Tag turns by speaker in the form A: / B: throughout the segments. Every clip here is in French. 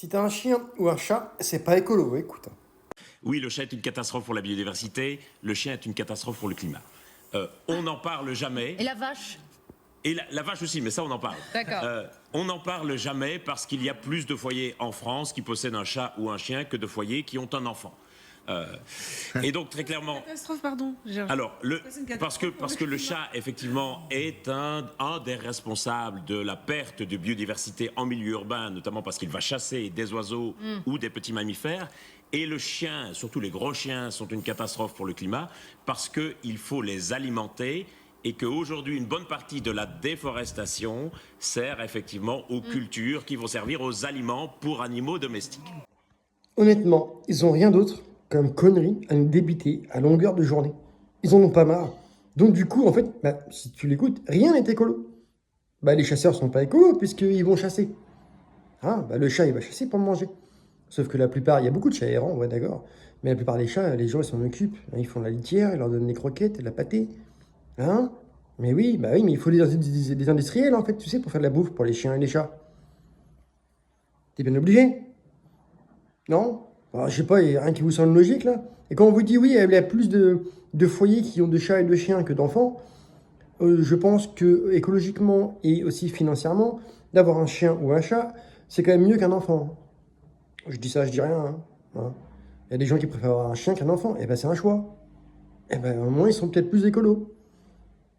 A: Si t'as un chien ou un chat, c'est pas écolo, écoute.
B: Oui, le chat est une catastrophe pour la biodiversité, le chien est une catastrophe pour le climat. On n'en parle jamais.
C: Et la vache?
B: Et la vache aussi, mais ça on en parle.
C: D'accord.
B: On n'en parle jamais parce qu'il y a plus de foyers en France qui possèdent un chat ou un chien que de foyers qui ont un enfant. Et donc très clairement...
D: Catastrophe, pardon.
B: Alors, parce que le chat, effectivement, est un des responsables de la perte de biodiversité en milieu urbain, notamment parce qu'il va chasser des oiseaux ou des petits mammifères. Et le chien, surtout les gros chiens, sont une catastrophe pour le climat parce qu'il faut les alimenter et qu'aujourd'hui, une bonne partie de la déforestation sert effectivement aux cultures qui vont servir aux aliments pour animaux domestiques.
A: Honnêtement, ils ont rien d'autre comme connerie à nous débiter à longueur de journée. Ils en ont pas marre. Donc du coup, en fait, si tu l'écoutes, rien n'est écolo. Les chasseurs sont pas écolos puisqu'ils vont chasser. Le chat, il va chasser pour manger. Sauf que la plupart, il y a beaucoup de chats errants, ouais d'accord. Mais la plupart des chats, les gens, ils s'en occupent. Ils font la litière, ils leur donnent des croquettes, de la pâtée. Mais oui, mais il faut des industriels, en fait, tu sais, pour faire de la bouffe pour les chiens et les chats. T'es bien obligé. Non? Alors, je sais pas, il y a rien qui vous semble logique, là. Et quand on vous dit, oui, il y a plus de foyers qui ont de chats et de chiens que d'enfants, je pense que écologiquement et aussi financièrement, d'avoir un chien ou un chat, c'est quand même mieux qu'un enfant. Je dis ça, je dis rien. Il y a des gens qui préfèrent avoir un chien qu'un enfant. Et c'est un choix. Au moins, ils sont peut-être plus écolos.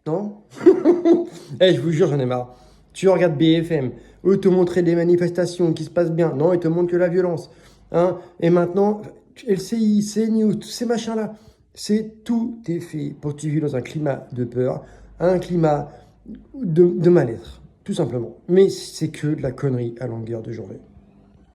A: Non? Je vous jure, j'en ai marre. Tu regardes BFM, eux te montraient des manifestations qui se passent bien. Non, ils te montrent que la violence. Et maintenant, LCI, CNews, tous ces machins-là, tout est fait pour que tu vives dans un climat de peur, un climat de mal-être, tout simplement. Mais c'est que de la connerie à longueur de journée.